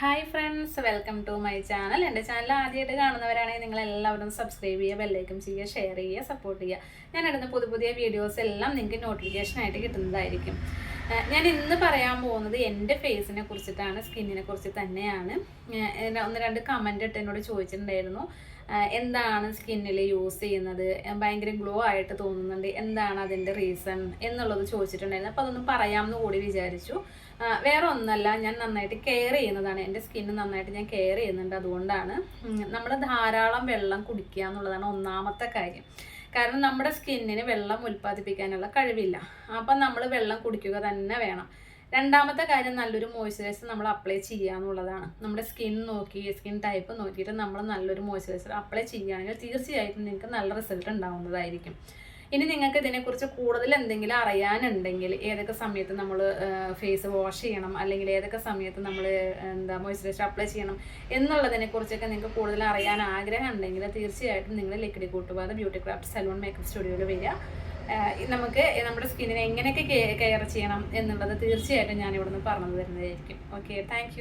Hi friends, welcome to my channel. എൻ്റെ channel ആദ്യമായിട്ട് കാണുന്നവരാണെങ്കിൽ നിങ്ങൾ എല്ലാവരും സബ്സ്ക്രൈബ് ചെയ്യുക, ബെല്ലൈക്കൺ ചെയ്യുക, ഷെയർ ചെയ്യുക, സപ്പോർട്ട് ചെയ്യുക. ഞാൻ ഇടുന്ന പുതിയ വീഡിയോസ് എല്ലാം നിങ്ങൾക്ക് നോട്ടിഫിക്കേഷൻ ആയിട്ട് കിട്ടുന്നതായിരിക്കും. ഞാൻ ഇന്ന് പറയാൻ പോകുന്നത് എൻ്റെ ഫേസിനെ കുറിച്ചിട്ടാണ്, സ്കിന്നിനെ കുറിച്ച് തന്നെയാണ്. ഒന്ന് രണ്ട് കമൻ്റ് ഇട്ട് എന്നോട് ചോദിച്ചിട്ടുണ്ടായിരുന്നു, എന്താണ് സ്കിന്നിൽ യൂസ് ചെയ്യുന്നത്, ഭയങ്കര ഗ്ലോ ആയിട്ട് തോന്നുന്നുണ്ട്, എന്താണ് അതിൻ്റെ റീസൺ എന്നുള്ളത് ചോദിച്ചിട്ടുണ്ടായിരുന്നു. അപ്പോൾ അതൊന്ന് പറയാമെന്ന് കൂടി വിചാരിച്ചു. വേറെ ഒന്നല്ല, ഞാൻ നന്നായിട്ട് കെയർ ചെയ്യുന്നതാണ്, എൻ്റെ സ്കിന്ന് നന്നായിട്ട് ഞാൻ കെയർ ചെയ്യുന്നുണ്ട്. അതുകൊണ്ടാണ് നമ്മൾ ധാരാളം വെള്ളം കുടിക്കുക എന്നുള്ളതാണ് ഒന്നാമത്തെ കാര്യം. കാരണം നമ്മുടെ സ്കിന്നിന് വെള്ളം ഉൽപ്പാദിപ്പിക്കാനുള്ള കഴിവില്ല. അപ്പം നമ്മൾ വെള്ളം കുടിക്കുക തന്നെ വേണം. രണ്ടാമത്തെ കാര്യം, നല്ലൊരു മോയ്സ്ചറൈസർ നമ്മൾ അപ്ലൈ ചെയ്യുക എന്നുള്ളതാണ്. നമ്മുടെ സ്കിൻ നോക്കി, സ്കിൻ ടൈപ്പ് നോക്കിയിട്ട് നമ്മൾ നല്ലൊരു മോയ്സ്ചറൈസർ അപ്ലൈ ചെയ്യുകയാണെങ്കിൽ തീർച്ചയായിട്ടും നിങ്ങൾക്ക് നല്ല റിസൾട്ട് ഉണ്ടാവുന്നതായിരിക്കും. ഇനി നിങ്ങൾക്ക് ഇതിനെക്കുറിച്ച് കൂടുതൽ എന്തെങ്കിലും അറിയാനുണ്ടെങ്കിൽ, ഏതൊക്കെ സമയത്ത് നമ്മൾ ഫേസ് വാഷ് ചെയ്യണം, അല്ലെങ്കിൽ ഏതൊക്കെ സമയത്ത് നമ്മൾ മോയ്സ്ചറൈസർ അപ്ലൈ ചെയ്യണം എന്നുള്ളതിനെക്കുറിച്ചൊക്കെ നിങ്ങൾക്ക് കൂടുതൽ അറിയാൻ ആഗ്രഹം ഉണ്ടെങ്കിൽ തീർച്ചയായിട്ടും നിങ്ങൾ liquid Koottupatha beauty craft salon makeup സ്റ്റുഡിയോയിൽ വരിക. നമുക്ക് നമ്മുടെ സ്കിന്നിനെ എങ്ങനെയൊക്കെ കെയർ ചെയ്യണം എന്നുള്ളത് തീർച്ചയായിട്ടും ഞാൻ ഇവിടെ നിന്ന് പറഞ്ഞു തരുന്നതായിരിക്കും. Okay, thank